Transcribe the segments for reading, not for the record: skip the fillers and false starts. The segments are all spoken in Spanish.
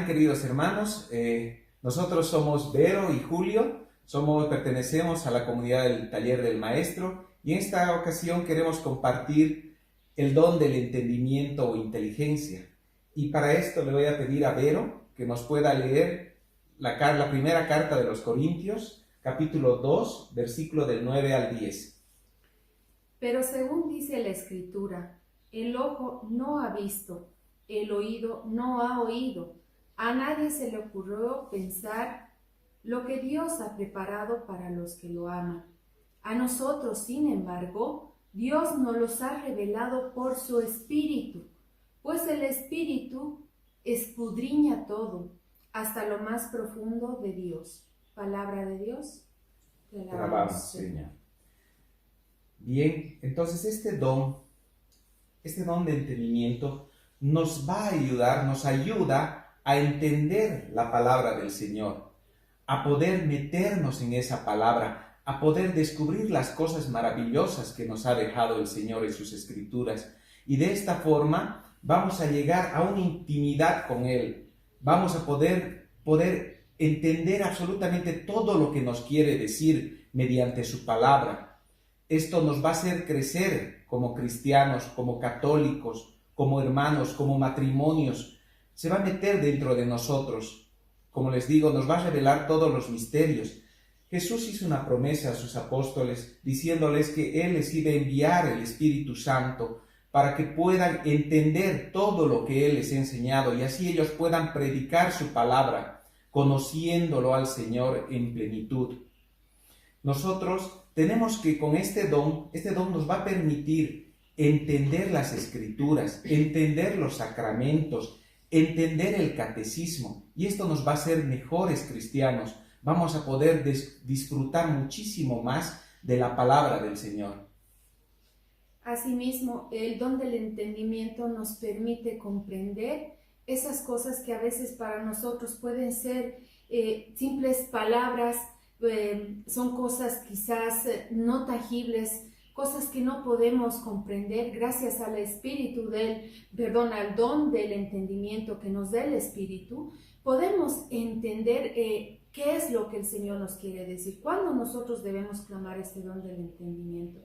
queridos hermanos? Nosotros somos Vero y Julio, pertenecemos a la comunidad del Taller del Maestro y en esta ocasión queremos compartir el don del entendimiento o inteligencia. Y para esto le voy a pedir a Vero que nos pueda leer la primera carta de los Corintios, capítulo 2, versículo del 9 al 10. Pero según dice la Escritura, el ojo no ha visto, el oído no ha oído, a nadie se le ocurrió pensar lo que Dios ha preparado para los que lo aman. A nosotros, sin embargo, Dios nos los ha revelado por su Espíritu, pues el Espíritu escudriña todo, hasta lo más profundo de Dios. Palabra de Dios. Te alabamos, Señor. Bien, entonces este don de entendimiento nos va a ayudar, nos ayuda a entender la palabra del Señor, a poder meternos en esa palabra, a poder descubrir las cosas maravillosas que nos ha dejado el Señor en sus Escrituras. Y de esta forma vamos a llegar a una intimidad con Él. Vamos a poder entender absolutamente todo lo que nos quiere decir mediante su palabra. Esto nos va a hacer crecer como cristianos, como católicos, como hermanos, como matrimonios. Se va a meter dentro de nosotros. Como les digo, nos va a revelar todos los misterios. Jesús hizo una promesa a sus apóstoles, diciéndoles que Él les iba a enviar el Espíritu Santo para que puedan entender todo lo que Él les ha enseñado y así ellos puedan predicar su palabra, conociéndolo al Señor en plenitud. Nosotros tenemos que con este don nos va a permitir entender las Escrituras, entender los sacramentos, entender el catecismo, y esto nos va a hacer mejores cristianos. Vamos a poder disfrutar muchísimo más de la palabra del Señor. Asimismo, el don del entendimiento nos permite comprender esas cosas que a veces para nosotros pueden ser simples palabras, son cosas quizás no tangibles, cosas que no podemos comprender. Gracias al al don del entendimiento que nos da el Espíritu, podemos entender qué es lo que el Señor nos quiere decir. ¿Cuándo nosotros debemos clamar este don del entendimiento?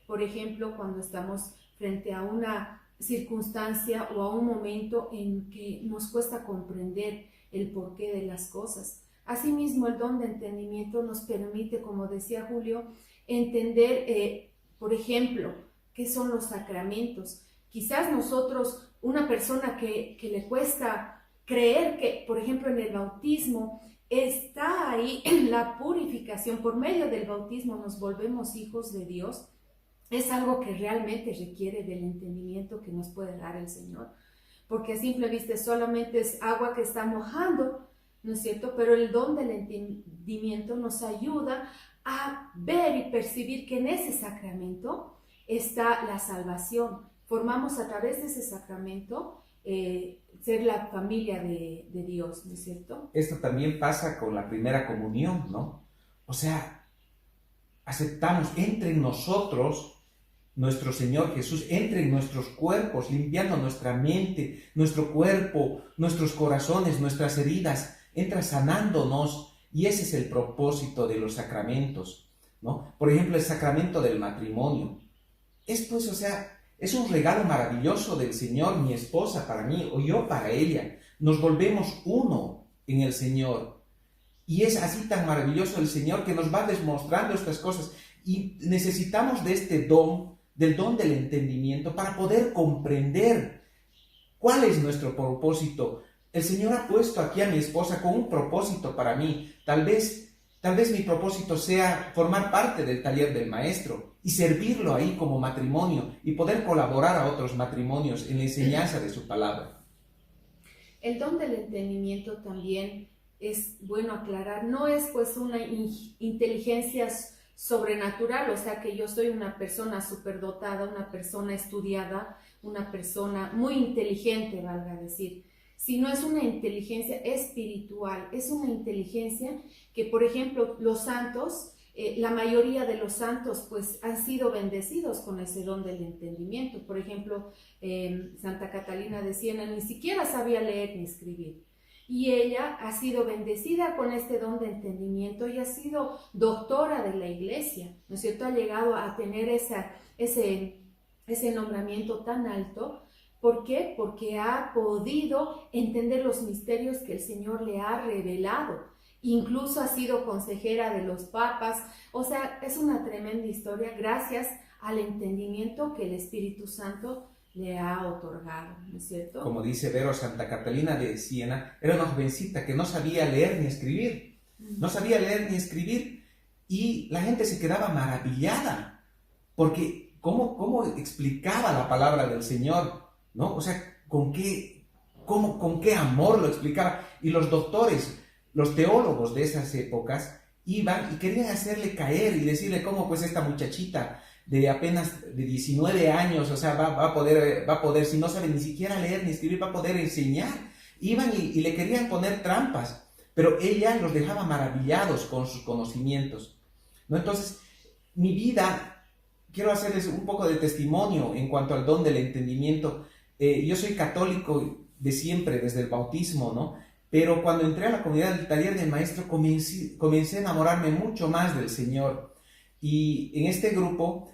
Por ejemplo, cuando estamos frente a una circunstancia o a un momento en que nos cuesta comprender el porqué de las cosas. Asimismo, el don de entendimiento nos permite, como decía Julio, entender, por ejemplo, qué son los sacramentos. Quizás nosotros, una persona que le cuesta creer que, por ejemplo, en el bautismo está ahí en la purificación, por medio del bautismo nos volvemos hijos de Dios, es algo que realmente requiere del entendimiento que nos puede dar el Señor, porque a simple vista solamente es agua que está mojando, ¿no es cierto? Pero el don del entendimiento nos ayuda a ver y percibir que en ese sacramento está la salvación. Formamos a través de ese sacramento ser la familia de Dios, ¿no es cierto? Esto también pasa con la primera comunión, ¿no? O sea, aceptamos entre nosotros nuestro Señor Jesús, entre en nuestros cuerpos, limpiando nuestra mente, nuestro cuerpo, nuestros corazones, nuestras heridas, entra sanándonos, y ese es el propósito de los sacramentos, ¿no? Por ejemplo, el sacramento del matrimonio. Esto es, o sea, es un regalo maravilloso del Señor, mi esposa para mí o yo para ella. Nos volvemos uno en el Señor. Y es así tan maravilloso el Señor que nos va demostrando estas cosas. Y necesitamos de este don, del don del entendimiento, para poder comprender cuál es nuestro propósito. El Señor ha puesto aquí a mi esposa con un propósito para mí. Tal vez mi propósito sea formar parte del taller del maestro y servirlo ahí como matrimonio y poder colaborar a otros matrimonios en la enseñanza de su palabra. El don del entendimiento también es bueno aclarar, no es pues una inteligencia sobrenatural, o sea que yo soy una persona superdotada, una persona estudiada, una persona muy inteligente, valga decir, sino es una inteligencia espiritual, es una inteligencia que, por ejemplo, los santos, la mayoría de los santos pues han sido bendecidos con ese don del entendimiento. Por ejemplo, Santa Catalina de Siena ni siquiera sabía leer ni escribir. y ella ha sido bendecida con este don de entendimiento y ha sido doctora de la iglesia, ¿no es cierto? Ha llegado a tener ese nombramiento tan alto. ¿Por qué? Porque ha podido entender los misterios que el Señor le ha revelado. Incluso ha sido consejera de los papas. O sea, es una tremenda historia gracias al entendimiento que el Espíritu Santo le ha otorgado, ¿no es cierto? Como dice Vero, Santa Catalina de Siena era una jovencita que no sabía leer ni escribir. No sabía leer ni escribir y la gente se quedaba maravillada porque cómo explicaba la palabra del Señor, ¿no? O sea, con qué amor lo explicaba. Y los doctores, los teólogos de esas épocas iban y querían hacerle caer y decirle cómo pues esta muchachita de apenas de 19 años, o sea, va a poder, si no sabe ni siquiera leer ni escribir, va a poder enseñar. Iban y le querían poner trampas, pero ella los dejaba maravillados con sus conocimientos, ¿no? Entonces, mi vida, quiero hacerles un poco de testimonio en cuanto al don del entendimiento. Yo soy católico de siempre, desde el bautismo, ¿no? Pero cuando entré a la comunidad del taller del maestro, comencé a enamorarme mucho más del Señor. Y en este grupo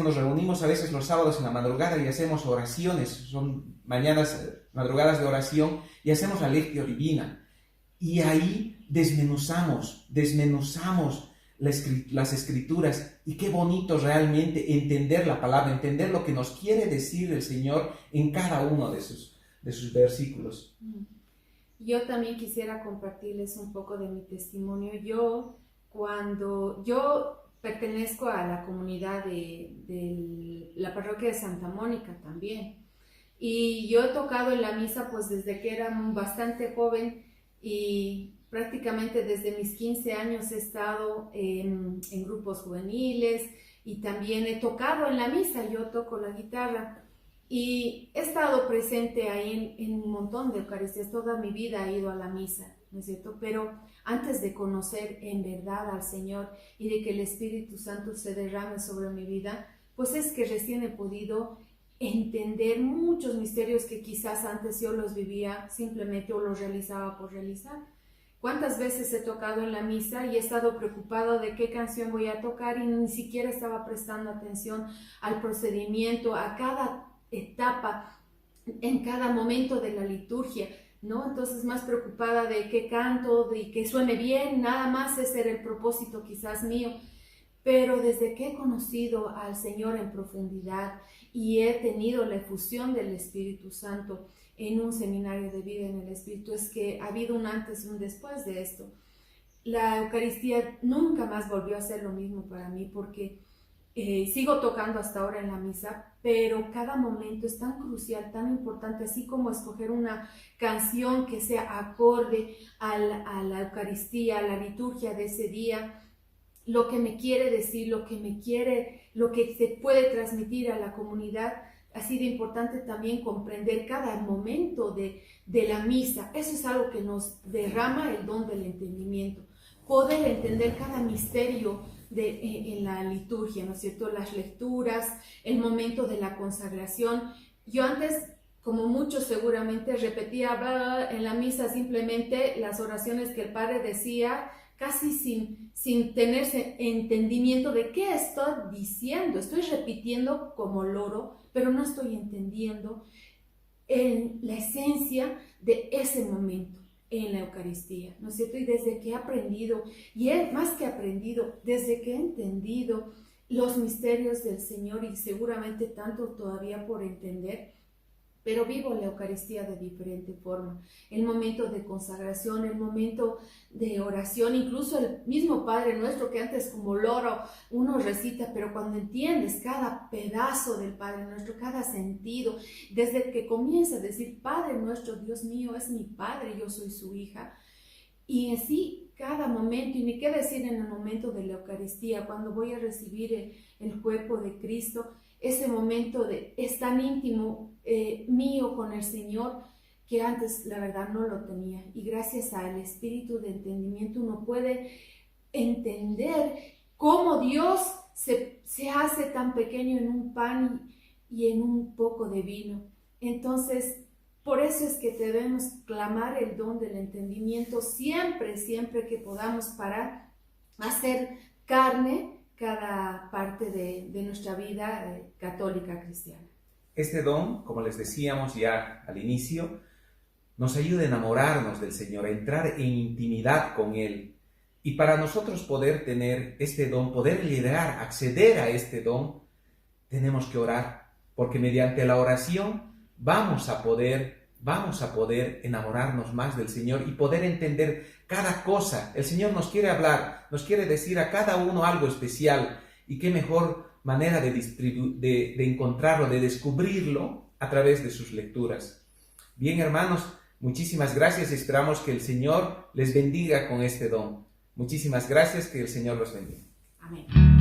nos reunimos a veces los sábados en la madrugada y hacemos oraciones, son madrugadas de oración, y hacemos la Lectio Divina. Y ahí desmenuzamos las escrituras, y qué bonito realmente entender la palabra, entender lo que nos quiere decir el Señor en cada uno de sus versículos. Yo también quisiera compartirles un poco de mi testimonio. Cuando yo pertenezco a la comunidad de la parroquia de Santa Mónica también, y yo he tocado en la misa pues desde que era bastante joven, y prácticamente desde mis 15 años he estado en grupos juveniles y también he tocado en la misa. Yo toco la guitarra y he estado presente ahí en un montón de Eucaristías. Toda mi vida he ido a la misa, ¿no es cierto? Pero antes de conocer en verdad al Señor y de que el Espíritu Santo se derrame sobre mi vida, pues es que recién he podido entender muchos misterios que quizás antes yo los vivía simplemente o los realizaba por realizar. ¿Cuántas veces he tocado en la misa y he estado preocupada de qué canción voy a tocar y ni siquiera estaba prestando atención al procedimiento, a cada etapa, en cada momento de la liturgia, ¿no? Entonces más preocupada de qué canto, de que suene bien, nada más ese era el propósito quizás mío. Pero desde que he conocido al Señor en profundidad y he tenido la efusión del Espíritu Santo en un seminario de vida en el Espíritu, es que ha habido un antes y un después de esto. La Eucaristía nunca más volvió a ser lo mismo para mí, porque sigo tocando hasta ahora en la misa, pero cada momento es tan crucial, tan importante, así como escoger una canción que sea acorde a la Eucaristía, a la liturgia de ese día, lo que me quiere decir, lo que se puede transmitir a la comunidad. Así de importante también comprender cada momento de la misa. Eso es algo que nos derrama el don del entendimiento. Poder entender cada misterio en la liturgia, ¿no es cierto? Las lecturas, el momento de la consagración. Yo antes, como muchos seguramente, repetía en la misa simplemente las oraciones que el Padre decía, casi sin tener entendimiento de qué estoy diciendo. Estoy repitiendo como loro, pero no estoy entendiendo la esencia de ese momento en la Eucaristía, ¿no es cierto? Y desde que he aprendido, más que aprendido, desde que he entendido los misterios del Señor, y seguramente tanto todavía por entender, pero vivo la Eucaristía de diferente forma. El momento de consagración, el momento de oración, incluso el mismo Padre Nuestro que antes como loro uno recita, pero cuando entiendes cada pedazo del Padre Nuestro, cada sentido, desde que comienza a decir Padre Nuestro, Dios mío es mi Padre, yo soy su hija, y así cada momento, y ni qué decir en el momento de la Eucaristía, cuando voy a recibir el cuerpo de Cristo, ese momento es tan íntimo mío con el Señor, que antes la verdad no lo tenía, y gracias al espíritu de entendimiento uno puede entender cómo Dios se hace tan pequeño en un pan y en un poco de vino. Entonces Por eso es que debemos clamar el don del entendimiento siempre que podamos, para hacer carne cada parte de nuestra vida católica cristiana. Este don, como les decíamos ya al inicio, nos ayuda a enamorarnos del Señor, a entrar en intimidad con Él. Y para nosotros poder tener este don, poder llegar, acceder a este don, tenemos que orar, porque mediante la oración vamos a poder enamorarnos más del Señor y poder entender cada cosa. El Señor nos quiere hablar, nos quiere decir a cada uno algo especial, y qué mejor manera de encontrarlo, de descubrirlo a través de sus lecturas. Bien, hermanos, muchísimas gracias y esperamos que el Señor les bendiga con este don. Muchísimas gracias, que el Señor los bendiga. Amén.